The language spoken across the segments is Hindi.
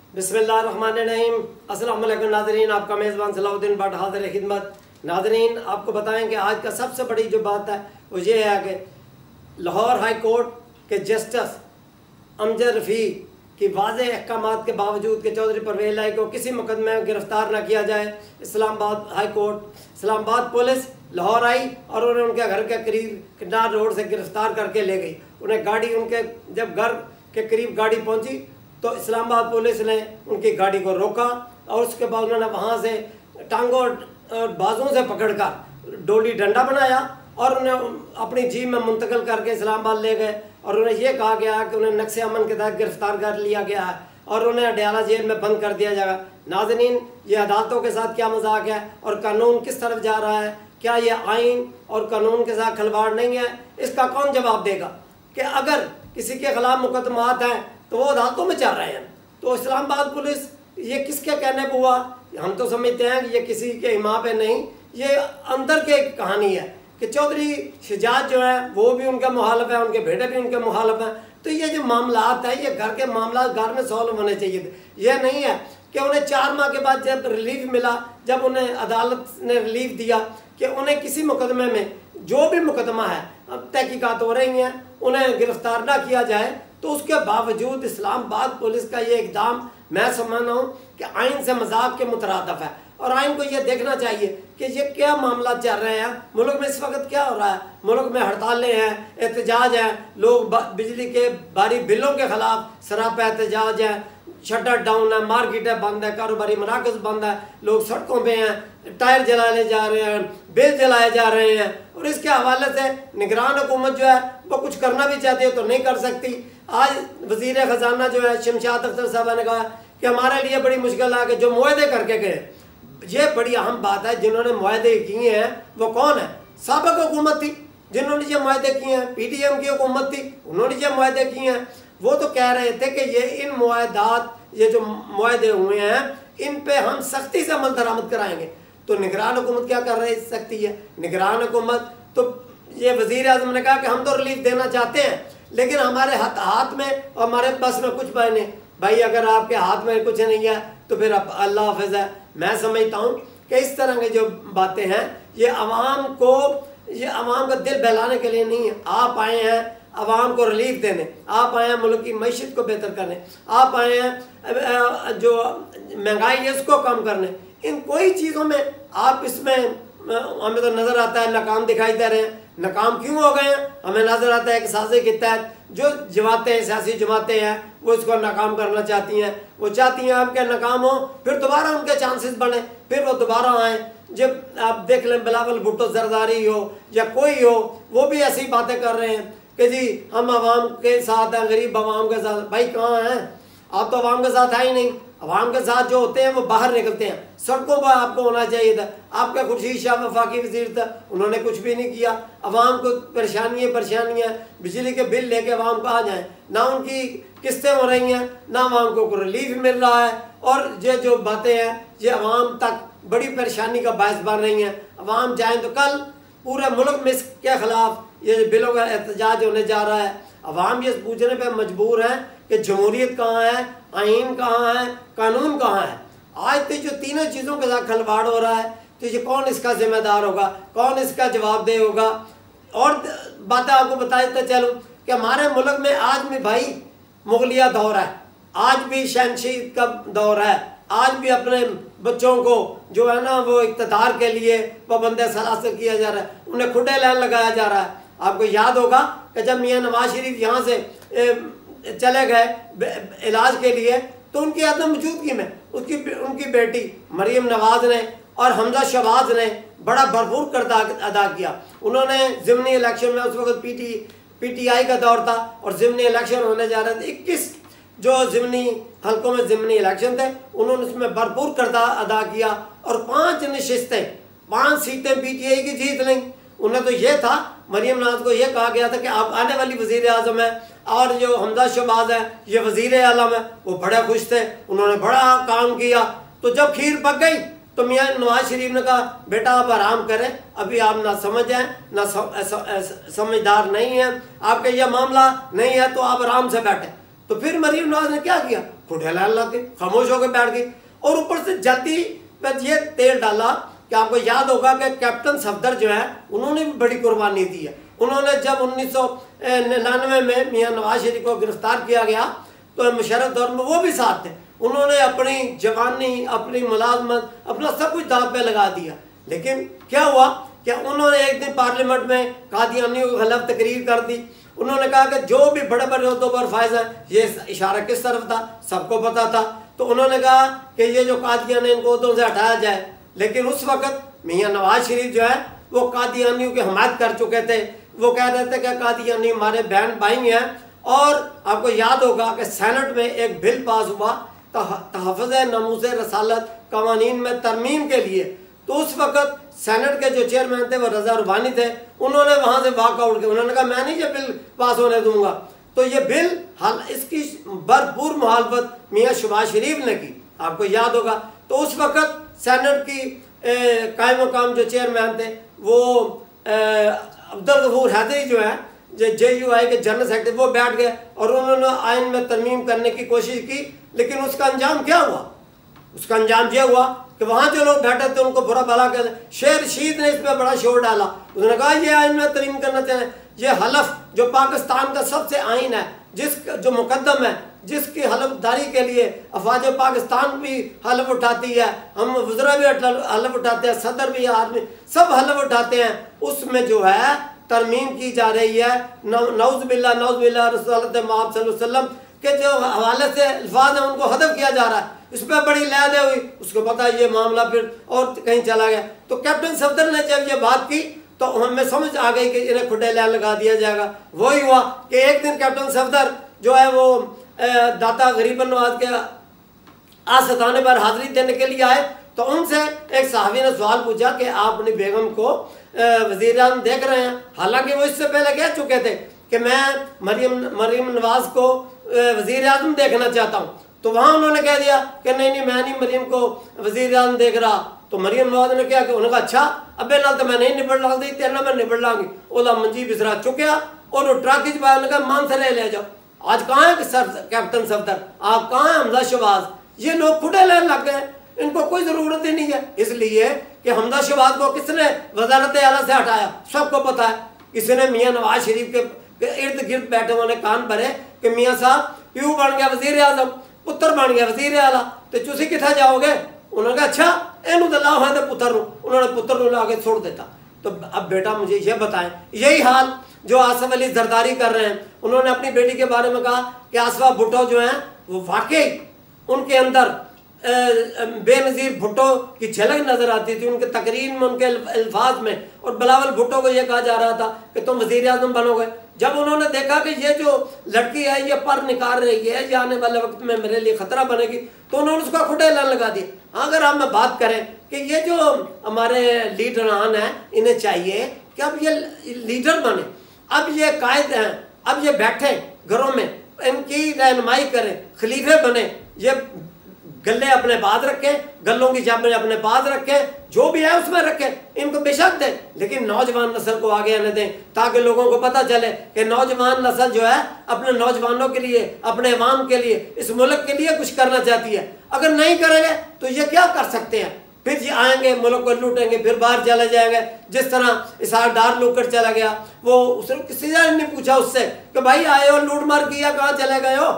बिस्मिल्लाहिर्रहमानिर्रहीम। अस्सलाम वालेकुम नाज़रीन, आपका मेज़बान सलाहुद्दीन भट्ट हाज़िर खिदमत। नाज़रीन, आपको बताएं कि आज का सबसे बड़ी जो बात है वो ये है कि लाहौर हाई कोर्ट के जस्टिस अमजद रफ़ी की वाज़ेह अहकामात के बावजूद कि चौधरी परवेज़ इलाही को किसी मुकदमे में गिरफ़्तार न किया जाए, Islamabad high court, Islamabad police Lahore आई और उन्हें उनके घर के करीब किनार रोड से गिरफ़्तार करके ले गई। उन्हें गाड़ी उनके जब घर के करीब गाड़ी पहुंची तो इस्लामाबाद पुलिस ने उनकी गाड़ी को रोका और उसके बाद उन्होंने वहाँ से टांगों और बाजुओं से पकड़कर डोली डंडा बनाया और उन्हें अपनी जीप में मुंतकिल करके इस्लामाबाद ले गए और उन्हें यह कहा गया कि उन्हें नक्शे अमन के तहत गिरफ्तार कर लिया गया है और उन्हें अडयाला जेल में बंद कर दिया जाएगा। नाज़रीन, ये अदालतों के साथ क्या मजाक है और कानून किस तरफ जा रहा है? क्या ये आइन और कानून के साथ खिलवाड़ नहीं है? इसका कौन जवाब देगा कि अगर किसी के खिलाफ मुकदमात हैं तो वो अदालतों में चल रहे हैं। तो इस्लामाबाद पुलिस ये किसके कहने पर हुआ? हम तो समझते हैं कि ये किसी के इमा पे नहीं, ये अंदर के कहानी है कि चौधरी शजात जो है वो भी उनके मुखालफ है, उनके बेटे भी उनके मुखालफ हैं। तो ये जो मामलात है ये घर के मामला घर में सॉल्व होने चाहिए थे। यह नहीं है कि उन्हें 4 माह के बाद जब रिलीफ मिला, जब उन्हें अदालत ने रिलीफ दिया कि उन्हें किसी मुकदमे में जो भी मुकदमा है अब तहकीकात हो रही हैं उन्हें गिरफ्तार ना किया जाए, तो उसके बावजूद इस्लामाबाद पुलिस का ये इक़दाम मैं समझता हूँ कि आइन से मजाक के मुतरादफ है और आइन को ये देखना चाहिए कि ये क्या मामला चल रहे हैं। मुल्क में इस वक्त क्या हो रहा है? मुल्क में हड़तालें हैं, एहतजाज हैं, लोग बिजली के भारी बिलों के खिलाफ सरापा एहतजाज है, शटर डाउन है, मार्केटें बंद है, कारोबारी मराकज़ बंद है, लोग सड़कों पे हैं, टायर जलाए जा रहे हैं, बिल जलाए जा रहे हैं और इसके हवाले से निगरान हुकूमत जो है वो कुछ करना भी चाहती है तो नहीं कर सकती। आज वज़ीर ख़जाना जो है शमशाद अख्तर साहब ने कहा कि हमारे लिए बड़ी मुश्किल है कि जो मुआहदे करके गए, ये बड़ी अहम बात है। जिन्होंने मुआहदे किए हैं वो कौन है? साबिक़ हुकूमत थी जिन्होंने ये मुआहदे किए हैं, PDM की हुकूमत थी, उन्होंने ये मुआहदे किए हैं। वो तो कह रहे थे कि ये इन मुआहदात, ये जो मुआहदे हुए हैं इन पे हम सख्ती से अमल दरामद कराएंगे। तो निगरान हुकूमत क्या कर रही सकती है? निगरान हुकूमत तो ये वज़ीर आज़म ने कहा कि हम तो रिलीफ देना चाहते हैं लेकिन हमारे हाथ में और हमारे बस में कुछ नहीं। भाई अगर आपके हाथ में कुछ नहीं है तो फिर अल्लाह हाफ़िज़ है। मैं समझता हूँ कि इस तरह की जो बातें हैं ये आवाम का दिल बहलाने के लिए नहीं है। आप आए हैं आवाम को रिलीफ देने, आप आए हैं मुल्क की मईशत को बेहतर करने, आप आए हैं जो महंगाई है उसको कम करने। इन कोई चीज़ों में आप इसमें हमें तो नज़र आता है नाकाम दिखाई दे रहे हैं। नाकाम क्यों हो गए हैं? हमें नज़र आता है कि साजिश के तहत जो जमातें सियासी जमातें हैं वो इसको नाकाम करना चाहती हैं। वो चाहती हैं आपके नाकाम हो, फिर दोबारा उनके चांसेस बने, फिर वो दोबारा आए। जब आप देख लें बिलावल भुट्टो जरदारी हो या कोई हो, वो भी ऐसी बातें कर रहे हैं कि जी हम आवाम के साथ हैं, गरीब आवाम के साथ। भाई कहाँ हैं आप? तो आवाम के साथ है ही नहीं। आवाम के साथ जो होते हैं वो बाहर निकलते हैं, सड़कों पर आपको होना चाहिए था। आपका खुर्शीद शाह वफाकी वज़ीर था, उन्होंने कुछ भी नहीं किया। आवाम को परेशानियाँ बिजली के बिल लेके आवाम कहाँ जाएँ? ना उनकी किस्तें हो रही हैं, ना आवाम को रिलीफ मिल रहा है और ये जो बातें हैं ये आवाम तक बड़ी परेशानी का बायस बन रही हैं। आवाम जाए तो कल पूरे मुल्क में इसके खिलाफ ये बिलों का एहतजाज होने जा रहा है। अवाम ये पूछने पे मजबूर है कि जमहूरियत कहाँ है, आइन कहाँ है, कानून कहाँ है। आज तो जो तीनों चीज़ों के साथ खिलवाड़ हो रहा है तो ये कौन इसका जिम्मेदार होगा, कौन इसका जवाबदेह होगा? और बातें आपको बताते चलूँ कि हमारे मुल्क में आज भी भाई मुगलिया दौर है, आज भी शहनशाही का दौर है, आज भी अपने बच्चों को जो है ना वो इक़्तिदार के लिए पाबंद सलासिल किया जा रहा है, उन्हें खुडे लाइन लगाया जा रहा है। आपको याद होगा कि जब मियाँ नवाज शरीफ यहाँ से चले गए इलाज के लिए तो उनकी अदम मौजूदगी में उनकी बेटी मरीम नवाज ने और हमजा शहबाज ने बड़ा भरपूर किरदार अदा किया। उन्होंने ज़िमनी इलेक्शन में, उस वक्त PTI का दौर था और ज़िमनी इलेक्शन होने जा रहे थे, 21 जो ज़िमनी हल्कों में ज़िमनी इलेक्शन थे, उन्होंने उसमें भरपूर किरदार अदा किया और 5 सीटें PTI की जीत ली। उन्हें तो ये था, मरीम नवाज को यह कहा गया था कि आप आने वाली वज़ीर आज़म है और जो हमजा शहबाज है ये वज़ीर आलम है। वो बड़े खुश थे, उन्होंने बड़ा काम किया। तो जब खीर पक गई तो मियाँ नवाज शरीफ ने कहा बेटा आप आराम करें, अभी आप ना समझ हैं ना समझदार नहीं हैं, आपका यह मामला नहीं है तो आप आराम से बैठे। तो फिर मरीम नवाज ने क्या किया? खुटे लाने लग गई, खामोश होकर बैठ गई। और ऊपर से जल्दी में ये तेल डाला कि आपको याद होगा कि कैप्टन सफदर जो है उन्होंने भी बड़ी कुर्बानी दी है। उन्होंने जब 1999 में मियां नवाज शरीफ को गिरफ्तार किया गया तो मुशर्रफ दौर में वो भी साथ थे। उन्होंने अपनी जवानी, अपनी मुलाजमत, अपना सब कुछ दांव पे लगा दिया। लेकिन क्या हुआ कि उन्होंने एक दिन पार्लियामेंट में कादियानियों के खिलाफ तकरीर कर दी। उन्होंने कहा कि जो भी बड़े बड़े उहदों पर फायज हैं, ये इशारा किस तरफ था सबको पता था। तो उन्होंने कहा कि ये जो कादियान है इनको उहदों से हटाया जाए। लेकिन उस वक्त मियां नवाज शरीफ जो है वो कादियानियों की हमायत कर चुके थे। वो कह रहे थे कि कादियानी हमारे बहन भाई हैं। और आपको याद होगा कि सेनेट में एक बिल पास हुआ तहफ़्फ़ुज़ नमूज़ रसालत कवानीन में तरमीम के लिए। तो उस वक्त सेनेट के जो चेयरमैन थे वो रज़ा रुबानी थे। उन्होंने वहाँ से वॉकआउट किया। उन्होंने कहा मैं नहीं ये बिल पास होने दूंगा। तो ये बिल इसकी भरपूर मुखालफत मियाँ शहबाज शरीफ ने की, आपको याद होगा। तो उस वक्त सेनेट की कायम मकाम जो चेयरमैन थे वो अब्दुल गफूर हैदरी जो है JUI के जनरल सेक्रेटरी, वो बैठ गए और उन्होंने आइन में तरमीम करने की कोशिश की। लेकिन उसका अंजाम क्या हुआ? उसका अंजाम यह हुआ कि वहाँ जो लोग बैठे थे उनको बुरा भला कर शेर रशीद ने इसमें बड़ा शोर डाला। उसने कहा ये आइन में तरमीम करना चाहिए। ये हलफ जो पाकिस्तान का सबसे आइन है, जो मुकद्दम है, जिसकी हलफदारी के लिए अफवाज पाकिस्तान भी हलफ उठाती है, हम वज़रा भी हलफ उठाते हैं, सदर भी, आर्मी सब हलफ उठाते हैं, उसमें जो है तरमीम की जा रही है। नौज़ बिल्लाह रसूलुल्लाह सल्लल्लाहु अलैहि वसल्लम के जो हवाले से अल्फाज हैं उनको हदफ किया जा रहा है। इस पर बड़ी लहद हुई, उसको पता है ये मामला फिर और कहीं चला गया। तो कैप्टन सफदर ने जब ये बात की तो हमें समझ आ गई कि इन्हें खुटे लैन लगा दिया जाएगा। वही हुआ कि एक दिन कैप्टन सफदर जो है वो दाता गरीब नवाज के आस्थाने पर हाजिरी देने के लिए आए। तो उनसे एक साहबी ने सवाल पूछा कि आप अपनी बेगम को वज़ीर-ए-आज़म देख रहे हैं? हालांकि वो इससे पहले कह चुके थे कि मैं मरीम नवाज को वज़ीर-ए-आज़म देखना चाहता हूँ। तो वहाँ उन्होंने कह दिया कि नहीं मैं नहीं मरीम को वज़ीर-ए-आज़म देख रहा। तो मरीम नवाज ने क्या कि उन्होंने कहा अच्छा अबे नाल तो मैं नहीं निबड़ लगती, तेरे नाल मैं निबड़ लाँगी। ओला मंजी बिसरा चुकया और वो ट्रक च पाया, कहा मान से ले जाओ। आज कहाँ है सर कैप्टन सफदर, आप कहाँ हैं हमजा शहबाज? ये लोग खुटे लेने लग गए, इनको कोई ज़रूरत ही नहीं है। इसलिए कि हमजा शहबाज को किसने वज़ारत आला से हटाया सबको पता है। इसने मियाँ नवाज शरीफ के इर्द गिर्द बैठे उन्होंने कान भरे कि मियाँ साहब प्यू बन गया वज़ीर-ए-आज़म, पुत्र बन गया वज़ीर-ए-आला, तो तुसी कितना जाओगे? उन्होंने कहा अच्छा इनू तो लाओ है तो पुत्र नू। उन्होंने पुत्र नू ला के छोड़ देता। तो अब बेटा मुझे ये बताएं, यही हाल जो आसिफ अली जरदारी कर रहे हैं। उन्होंने अपनी बेटी के बारे में कहा कि आसफा भुट्टो जो हैं वो वाकई उनके अंदर बेनज़ीर भुट्टो की झलक नजर आती थी उनके तकरीर में, उनके अल्फाज में। और बिलावल भुट्टो को यह कहा जा रहा था कि तुम वज़ीर-ए-आज़म बनोगे। जब उन्होंने देखा कि ये जो लड़की है ये पर निकाल रही है, ये आने वाले वक्त में मेरे लिए खतरा बनेगी, तो उन्होंने उसका खुटे लान लगा दिया। अगर हम बात करें कि ये जो हमारे लीडरान हैं इन्हें चाहिए कि अब ये लीडर बने, अब ये कायद हैं, अब ये बैठे घरों में, इनकी रहनुमाई करें, खलीफे बने, ये गले अपने पास रखें, गलों की चाबी अपने पास रखें, जो भी है उसमें रखें, इनको बेशक दें, लेकिन नौजवान नस्ल को आगे आने दें ताकि लोगों को पता चले कि नौजवान नस्ल जो है अपने नौजवानों के लिए, अपने अवाम के लिए, इस मुल्क के लिए कुछ करना चाहती है। अगर नहीं करेंगे तो ये क्या कर सकते हैं? फिर ये आएंगे मुल्क को लूटेंगे, फिर बाहर चले जाएंगे। जिस तरह इसहाक डार लूट कर चला गया, वो उसने किसी ने नहीं पूछा उससे कि भाई आए हो लूट मार किया, कहाँ चले गए हो?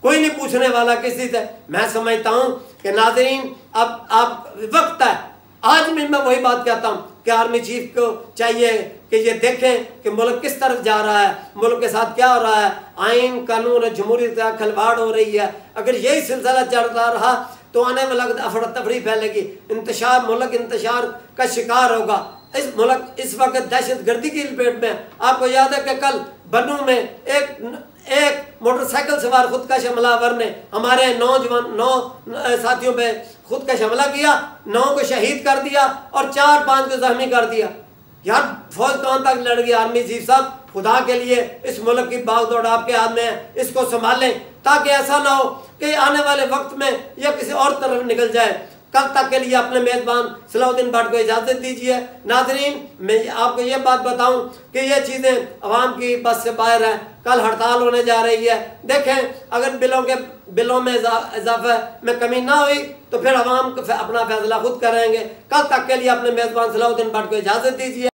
कोई नहीं पूछने वाला किसी से। मैं समझता हूँ कि नाज़रीन अब आप वक्त है, आज भी मैं वही बात कहता हूँ कि आर्मी चीफ को चाहिए कि ये देखें कि मुल्क किस तरफ जा रहा है, मुल्क के साथ क्या हो रहा है, आइन कानून जमहूरियत का खिलवाड़ हो रही है। अगर यही सिलसिला चलता रहा तो आने वाला अफरा तफरी फैलेगी, इंतशार, मुल्क इंतशार का शिकार होगा। इस मुल्क इस वक्त दहशत गर्दी की लपेट में। आपको याद है कि कल बन्नू में एक मोटरसाइकिल सवार खुदकश हमलावर ने हमारे नौ साथियों पे खुदकश हमला किया, 9 को शहीद कर दिया और 4-5 को जख्मी कर दिया। यार फौज कहाँ तक लड़ गई? आर्मी चीफ साहब खुदा के लिए इस मुल्क की भागदौड़ आपके हाथ में है, इसको संभालें ताकि ऐसा ना हो कि आने वाले वक्त में यह किसी और तरफ निकल जाए। कल तक के लिए अपने मेज़बान सलाउद्दीन भट्ट को इजाज़त दीजिए। नाज़रीन मैं आपको ये बात बताऊं कि ये चीज़ें अवाम की बस से बाहर है। कल हड़ताल होने जा रही है। देखें अगर बिलों के बिलों में इजाफा में कमी ना हुई तो फिर अवाम अपना फैसला खुद करेंगे। कल तक के लिए अपने मेज़बान सलाउद्दीन भट्ट को इजाज़त दीजिए।